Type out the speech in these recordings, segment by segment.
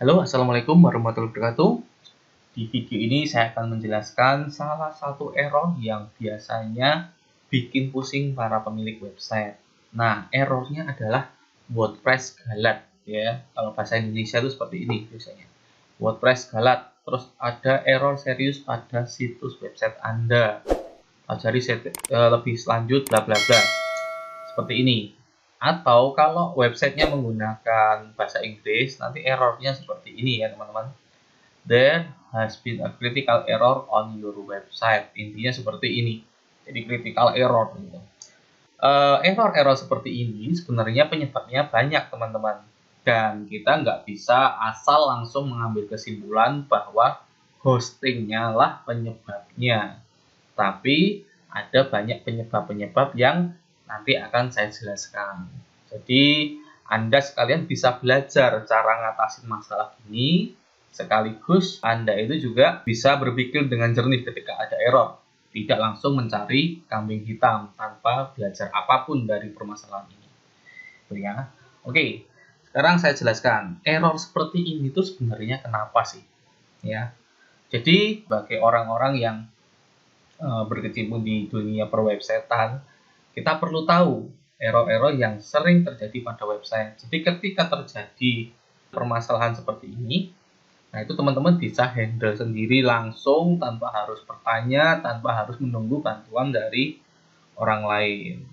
Halo, Assalamualaikum warahmatullahi wabarakatuh. Di video ini saya akan menjelaskan salah satu error yang biasanya bikin pusing para pemilik website. Nah, errornya adalah WordPress galat, ya. Kalau bahasa Indonesia itu seperti ini biasanya. WordPress galat, terus ada error serius pada situs website Anda. Pelajari lebih lanjut, bla bla bla. Seperti ini. Atau kalau websitenya menggunakan bahasa Inggris, nanti errornya seperti ini ya teman-teman. There has been a critical error on your website. Intinya seperti ini. Jadi critical error. Gitu. Error-error seperti ini sebenarnya penyebabnya banyak teman-teman. Dan kita nggak bisa asal langsung mengambil kesimpulan bahwa hostingnya lah penyebabnya. Tapi ada banyak penyebab-penyebab yang nanti akan saya jelaskan. Jadi Anda sekalian bisa belajar cara ngatasin masalah ini, sekaligus Anda itu juga bisa berpikir dengan jernih ketika ada error, tidak langsung mencari kambing hitam tanpa belajar apapun dari permasalahan ini. Ya. Oke, sekarang saya jelaskan error seperti ini tuh sebenarnya kenapa sih? Ya, jadi bagi orang-orang yang berkecimpung di dunia perwebsitean, kita perlu tahu error-error yang sering terjadi pada website. Jadi ketika terjadi permasalahan seperti ini, nah itu teman-teman bisa handle sendiri langsung tanpa harus bertanya, tanpa harus menunggu bantuan dari orang lain.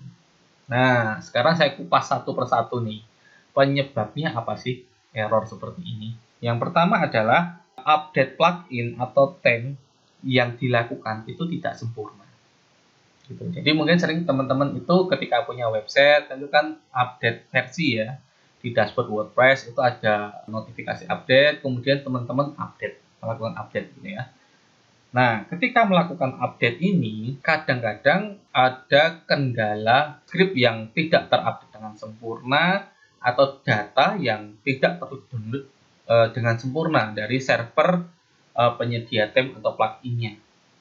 Nah, sekarang saya kupas satu persatu nih. Penyebabnya apa sih error seperti ini? Yang pertama adalah update plugin atau theme yang dilakukan itu tidak sempurna. Gitu. Jadi mungkin sering teman-teman itu ketika punya website itu kan update versi ya. Di dashboard WordPress itu ada notifikasi update, kemudian teman-teman melakukan update gitu ya. Nah, ketika melakukan update ini, kadang-kadang ada kendala script yang tidak terupdate dengan sempurna atau data yang tidak terdownload dengan sempurna dari server penyedia theme atau pluginnya.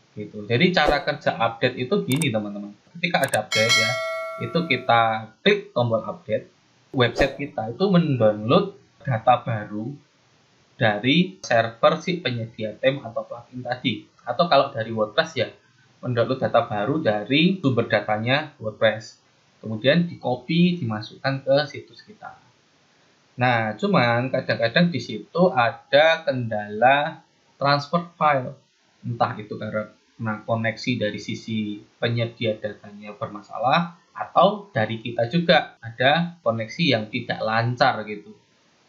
Gitu. Jadi cara kerja update itu gini teman-teman. Ketika ada update ya, itu kita klik tombol update, website kita itu mendownload data baru dari server si penyedia theme atau plugin tadi. Atau kalau dari WordPress ya, mendownload data baru dari sumber datanya WordPress. Kemudian di-copy, dimasukkan ke situs kita. Nah, cuman kadang-kadang di situ ada kendala transfer file. Entah itu karena koneksi dari sisi penyedia datanya bermasalah, atau dari kita juga ada koneksi yang tidak lancar gitu.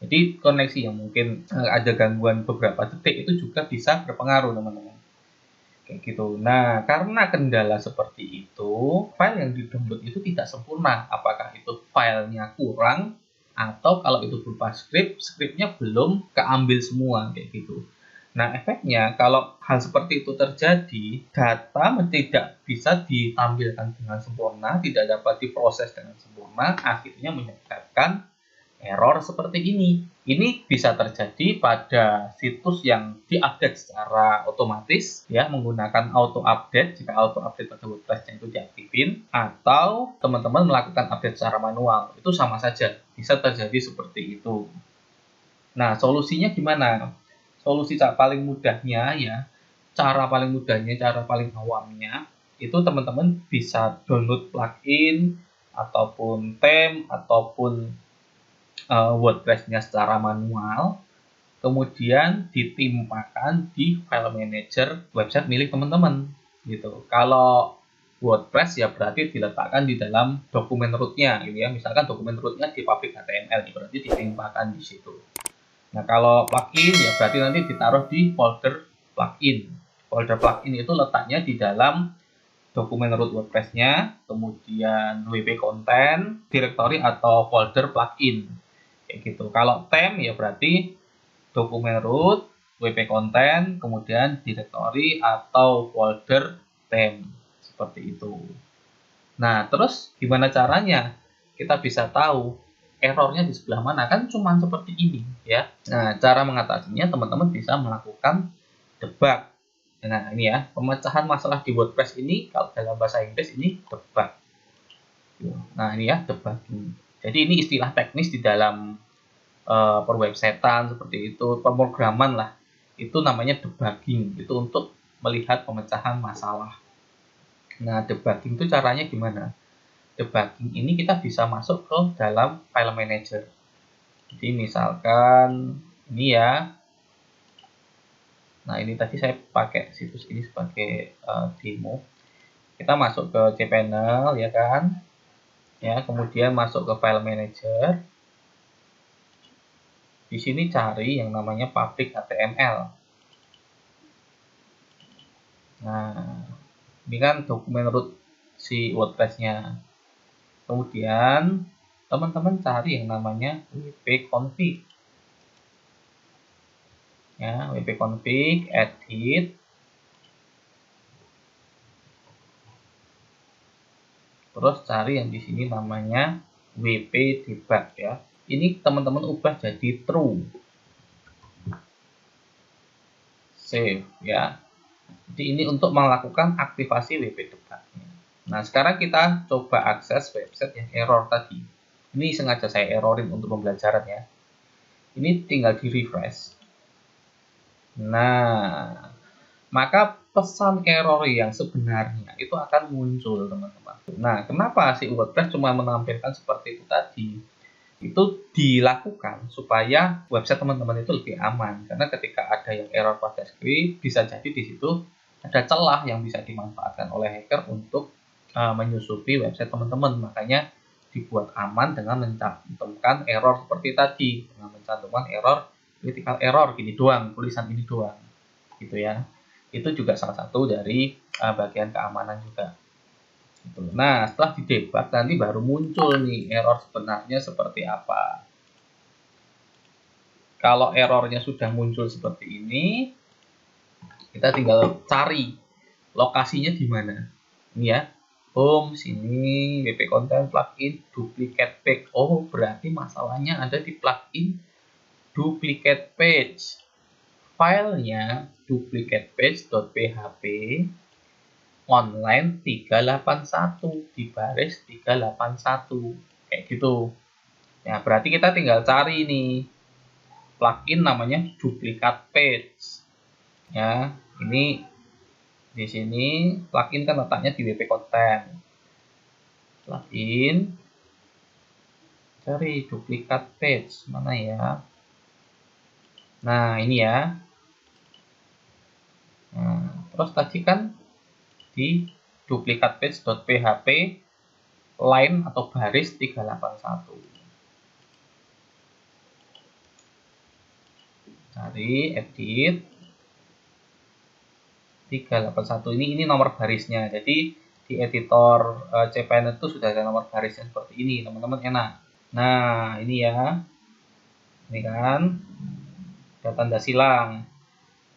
Jadi koneksi yang mungkin ada gangguan beberapa detik itu juga bisa berpengaruh teman-teman. Kayak gitu. Nah, karena kendala seperti itu, file yang di-download itu tidak sempurna. Apakah itu filenya kurang, atau kalau itu berupa scriptnya belum keambil semua kayak gitu. Nah, efeknya kalau hal seperti itu terjadi, data tidak bisa ditampilkan dengan sempurna, tidak dapat diproses dengan sempurna, akhirnya menyebabkan error seperti ini. Ini bisa terjadi pada situs yang diupdate secara otomatis ya, menggunakan auto update jika auto update pada WordPress-nya itu diaktifin, atau teman-teman melakukan update secara manual. Itu sama saja, bisa terjadi seperti itu. Nah, solusinya gimana? Solusi paling mudahnya ya, cara paling mudahnya, cara paling awamnya itu teman-teman bisa download plugin ataupun theme ataupun WordPress-nya secara manual, kemudian ditimpakan di file manager website milik teman-teman gitu. Kalau WordPress ya berarti diletakkan di dalam dokumen root-nya gitu ya. Misalkan dokumen root-nya di public HTML, berarti ditimpakan di situ. Nah, kalau plugin ya berarti nanti ditaruh di folder plugin. Folder plugin itu letaknya di dalam dokumen root WordPress-nya, kemudian WP content, directory atau folder plugin. Kayak gitu. Kalau theme ya berarti dokumen root, WP content, kemudian directory atau folder theme. Seperti itu. Nah, terus gimana caranya kita bisa tahu errornya di sebelah mana? Kan cuma seperti ini ya. Nah, cara mengatasinya teman-teman bisa melakukan debug. Nah, ini ya, pemecahan masalah di WordPress ini kalau dalam bahasa Inggris ini debug. Nah, ini ya debugging. Jadi ini istilah teknis di dalam perwebsitean seperti itu, pemrograman lah. Itu namanya debugging, itu untuk melihat pemecahan masalah. Nah, debugging itu caranya gimana? Debugging ini kita bisa masuk ke dalam file manager. Jadi misalkan ini ya. Nah, ini tadi saya pakai situs ini sebagai demo. Kita masuk ke cPanel ya kan. Ya, kemudian masuk ke file manager. Di sini cari yang namanya public HTML. Nah, ini kan dokumen root si WordPress-nya. Kemudian teman-teman cari yang namanya wp-config. Ya, wp-config, edit. Terus cari yang di sini namanya wp-debug ya. Ini teman-teman ubah jadi true. Save ya. Jadi ini untuk melakukan aktivasi wp-debug. Nah, sekarang kita coba akses website yang error tadi. Ini sengaja saya errorin untuk pembelajaran ya. Ini tinggal di refresh. Nah, maka pesan error yang sebenarnya itu akan muncul, teman-teman. Nah, kenapa si WordPress cuma menampilkan seperti itu tadi? Itu dilakukan supaya website teman-teman itu lebih aman. Karena ketika ada yang error pada script, bisa jadi di situ ada celah yang bisa dimanfaatkan oleh hacker untuk menyusupi website teman-teman. Makanya dibuat aman dengan mencantumkan error seperti tadi, dengan mencantumkan error critical error gini doang, tulisan ini doang, gitu ya. Itu juga salah satu dari bagian keamanan juga. Gitu. Nah, setelah didebug nanti baru muncul nih error sebenarnya seperti apa. Kalau errornya sudah muncul seperti ini, kita tinggal cari lokasinya di mana. Ini ya, home sini, wp content plugin duplicate page. Oh, berarti masalahnya ada di plugin duplicate page. Filenya duplicatepage.php online 381 di baris 381 kayak gitu. Ya, berarti kita tinggal cari nih plugin namanya duplicate page. Ya, ini di sini plugin kan letaknya di wp content. Plugin cari duplicate page mana ya? Nah, ini ya. Nah, terus tadi kan di duplicatepage.php line atau baris 381. Cari edit 381 ini nomor barisnya. Jadi di editor cPanel itu sudah ada nomor barisnya seperti ini, teman-teman enak. Nah, ini ya. Ini kan ada tanda silang.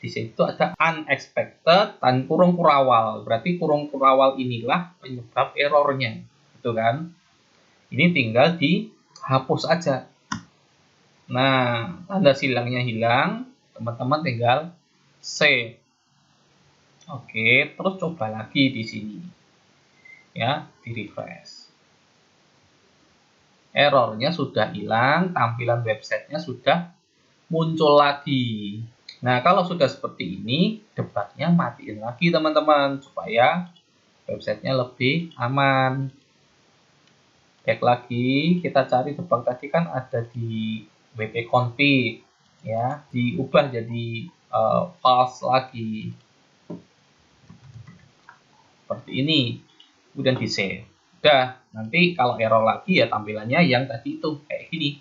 Di situ ada unexpected dan kurung kurawal. Berarti kurung kurawal inilah penyebab errornya. Gitu kan. Ini tinggal dihapus aja. Nah, tanda silangnya hilang. Teman-teman tinggal save. Oke, terus coba lagi di sini. Ya, di refresh. Errornya sudah hilang, tampilan websitenya sudah muncul lagi. Nah, kalau sudah seperti ini, debugnya matiin lagi teman-teman supaya websitenya lebih aman. Back lagi, kita cari debug tadi kan ada di wp-config, ya, diubah jadi false lagi. Seperti ini, kemudian di save. Udah, nanti kalau error lagi ya tampilannya yang tadi itu kayak gini.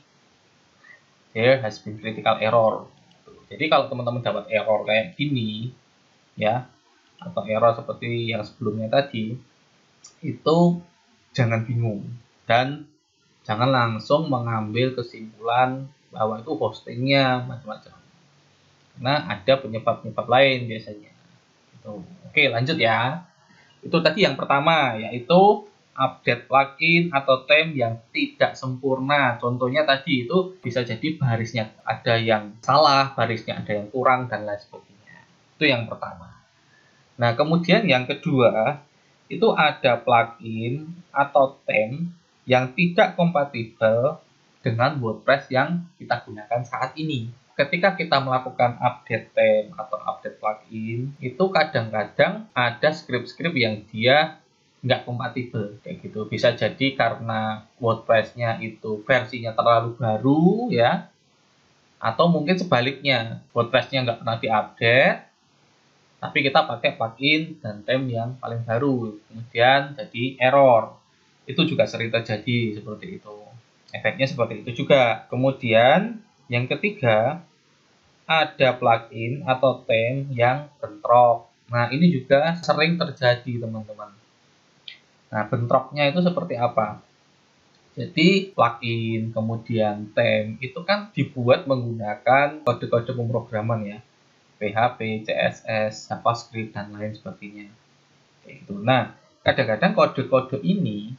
There has been critical error. Jadi kalau teman-teman dapat error kayak gini, ya, atau error seperti yang sebelumnya tadi, itu jangan bingung dan jangan langsung mengambil kesimpulan bahwa itu hostingnya macam-macam. Karena ada penyebab-penyebab lain biasanya. Oke, lanjut ya. Itu tadi yang pertama, yaitu update plugin atau theme yang tidak sempurna. Contohnya tadi itu bisa jadi barisnya ada yang salah, barisnya ada yang kurang, dan lain sebagainya. Itu yang pertama. Nah, kemudian yang kedua, itu ada plugin atau theme yang tidak kompatibel dengan WordPress yang kita gunakan saat ini. Ketika kita melakukan update theme atau update plugin, itu kadang-kadang ada script-script yang dia nggak kompatibel kayak gitu. Bisa jadi karena WordPress-nya itu versinya terlalu baru ya, atau mungkin sebaliknya WordPress-nya nggak pernah diupdate, tapi kita pakai plugin dan theme yang paling baru, kemudian jadi error. Itu juga sering terjadi seperti itu. Efeknya seperti itu juga. Kemudian yang ketiga, ada plugin atau theme yang bentrok. Nah, ini juga sering terjadi, teman-teman. Nah, bentroknya itu seperti apa? Jadi, plugin, kemudian theme, itu kan dibuat menggunakan kode-kode pemrograman ya. PHP, CSS, JavaScript, dan lain sebagainya. Kayak gitu. Nah, kadang-kadang kode-kode ini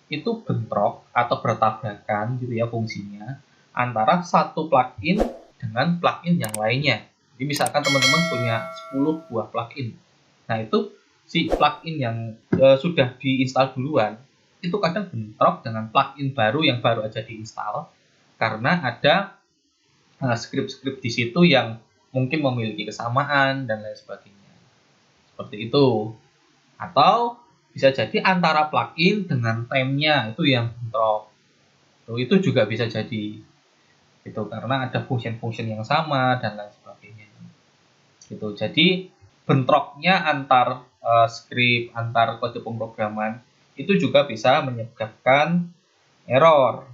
itu bentrok atau bertabrakan gitu ya fungsinya antara satu plugin dengan plugin yang lainnya. Jadi misalkan teman-teman punya 10 buah plugin. Nah, itu si plugin yang sudah diinstal duluan itu kadang bentrok dengan plugin baru yang baru aja diinstal karena ada script-script di situ yang mungkin memiliki kesamaan dan lain sebagainya. Seperti itu. Atau bisa jadi antara plugin dengan theme-nya itu yang bentrok. Itu juga bisa jadi. Gitu, karena ada function-function yang sama dan lain sebagainya. Gitu. Jadi bentroknya antar script, antar kode pemrograman itu juga bisa menyebabkan error.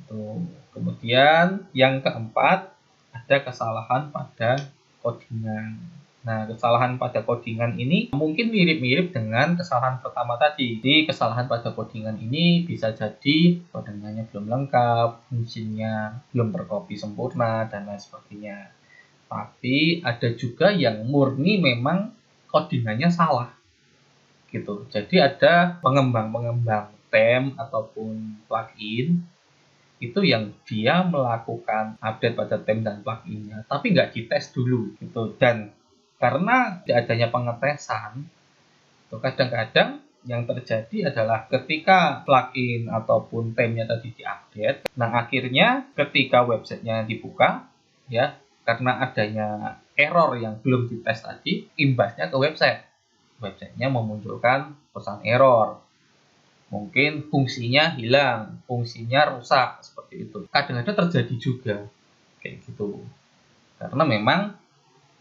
Gitu. Kemudian yang keempat, ada kesalahan pada codingan. Nah, kesalahan pada codingan ini mungkin mirip-mirip dengan kesalahan pertama tadi. Jadi, kesalahan pada codingan ini bisa jadi codingannya belum lengkap, fungsinya belum tercopy sempurna, dan lain sebagainya. Tapi ada juga yang murni memang codingannya salah. Gitu. Jadi, ada pengembang-pengembang theme ataupun plugin itu yang dia melakukan update pada theme dan pluginnya, tapi nggak dites dulu gitu. Dan karena tidak adanya pengetesan, itu kadang-kadang yang terjadi adalah ketika plugin ataupun theme-nya tadi diupdate, nah akhirnya ketika websitenya dibuka, ya karena adanya error yang belum dites tadi, imbasnya ke websitenya memunculkan pesan error. Mungkin fungsinya hilang, fungsinya rusak, seperti itu. Kadang-kadang terjadi juga kayak gitu. Karena memang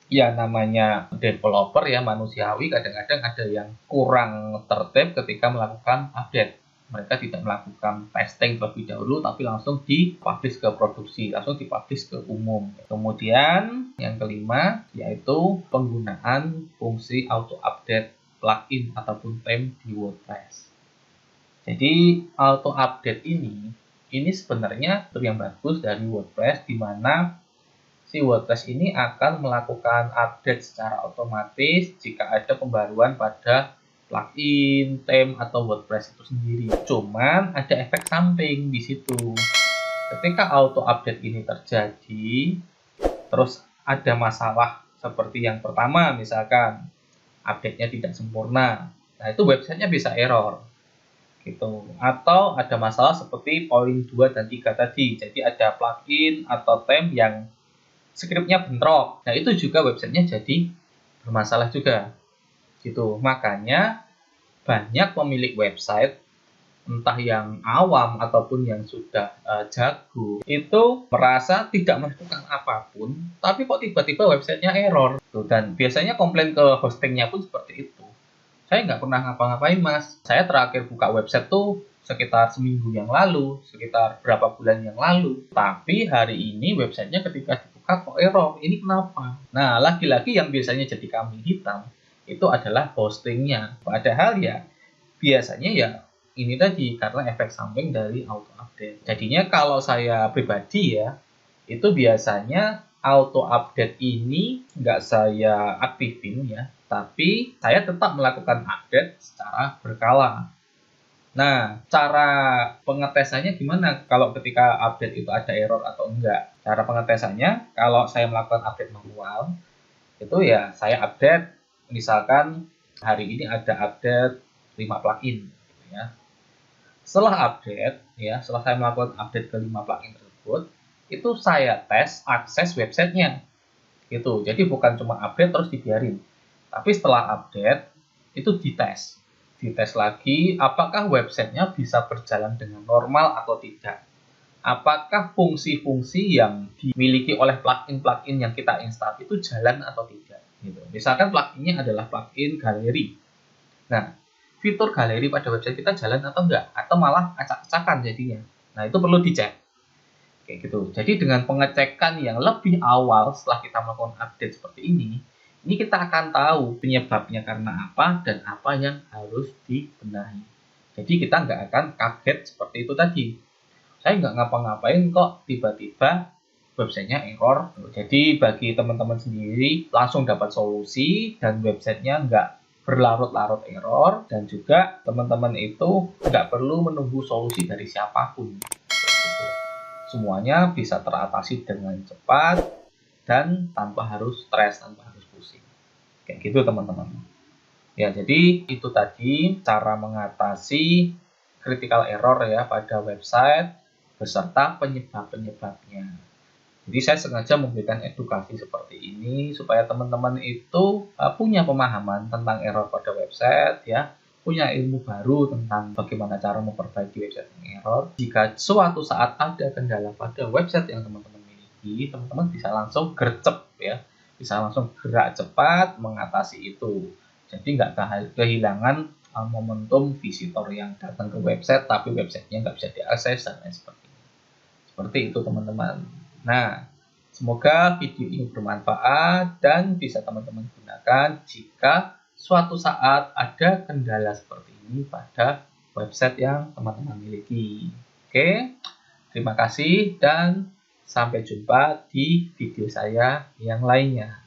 ya namanya developer ya manusiawi, kadang-kadang ada yang kurang tertib ketika melakukan update. Mereka tidak melakukan testing terlebih dahulu, tapi langsung dipublish ke produksi, langsung dipublish ke umum. Kemudian yang kelima yaitu penggunaan fungsi auto update plugin ataupun theme di WordPress. Jadi auto update ini sebenarnya fitur yang bagus dari WordPress, di mana si WordPress ini akan melakukan update secara otomatis jika ada pembaruan pada plugin, theme atau WordPress itu sendiri. Cuman ada efek samping di situ. Ketika auto update ini terjadi, terus ada masalah seperti yang pertama, misalkan update-nya tidak sempurna. Nah, itu websitenya bisa error. Gitu. Atau ada masalah seperti poin 2 dan 3 tadi. Jadi ada plugin atau theme yang script-nya bentrok. Nah, itu juga websitenya jadi bermasalah juga. Gitu. Makanya banyak pemilik website, entah yang awam ataupun yang sudah jago, itu merasa tidak melakukan apapun, tapi kok tiba-tiba websitenya error. Dan biasanya komplain ke hostingnya pun seperti itu. Saya nggak pernah ngapa-ngapain, Mas. Saya terakhir buka website tuh sekitar seminggu yang lalu, sekitar berapa bulan yang lalu. Tapi hari ini websitenya ketika dibuka kok error. Ini kenapa? Nah, lagi-lagi yang biasanya jadi kambing hitam itu adalah hostingnya. Padahal ya biasanya ya ini tadi karena efek samping dari auto update. Jadinya kalau saya pribadi ya, itu biasanya auto update ini nggak saya aktifin ya, tapi saya tetap melakukan update secara berkala. Nah, cara pengetesannya gimana kalau ketika update itu ada error atau enggak? Cara pengetesannya, kalau saya melakukan update manual, itu ya saya update, misalkan hari ini ada update 5 plugin, gitu ya. Setelah update, ya, setelah saya melakukan update ke 5 plugin tersebut, itu saya tes akses websitenya, gitu. Jadi bukan cuma update terus dibiarin, tapi setelah update itu dites lagi apakah websitenya bisa berjalan dengan normal atau tidak. Apakah fungsi-fungsi yang dimiliki oleh plugin-plugin yang kita install itu jalan atau tidak. Gitu. Misalkan pluginnya adalah plugin galeri. Nah, fitur galeri pada website kita jalan atau enggak, atau malah acak-acakan jadinya. Nah, itu perlu dicek. Kayak gitu. Jadi dengan pengecekan yang lebih awal setelah kita melakukan update seperti ini kita akan tahu penyebabnya karena apa dan apa yang harus dibenahi. Jadi kita nggak akan kaget seperti itu tadi. Saya nggak ngapa-ngapain kok tiba-tiba websitenya error. Jadi bagi teman-teman sendiri langsung dapat solusi dan websitenya nggak berlarut-larut error, dan juga teman-teman itu nggak perlu menunggu solusi dari siapapun. Semuanya bisa teratasi dengan cepat dan tanpa harus stres, tanpa harus pusing. Kayak gitu teman-teman. Ya, jadi itu tadi cara mengatasi critical error ya pada website beserta penyebab-penyebabnya. Jadi saya sengaja memberikan edukasi seperti ini supaya teman-teman itu punya pemahaman tentang error pada website ya, punya ilmu baru tentang bagaimana cara memperbaiki website yang error. Jika suatu saat ada kendala pada website yang teman-teman miliki, teman-teman bisa langsung gercep ya, bisa langsung gerak cepat mengatasi itu. Jadi nggak kehilangan momentum visitor yang datang ke website tapi websitenya nggak bisa diakses dan lain sebagainya. Seperti itu teman-teman. Nah, semoga video ini bermanfaat dan bisa teman-teman gunakan jika suatu saat ada kendala seperti ini pada website yang teman-teman miliki. Oke, terima kasih dan sampai jumpa di video saya yang lainnya.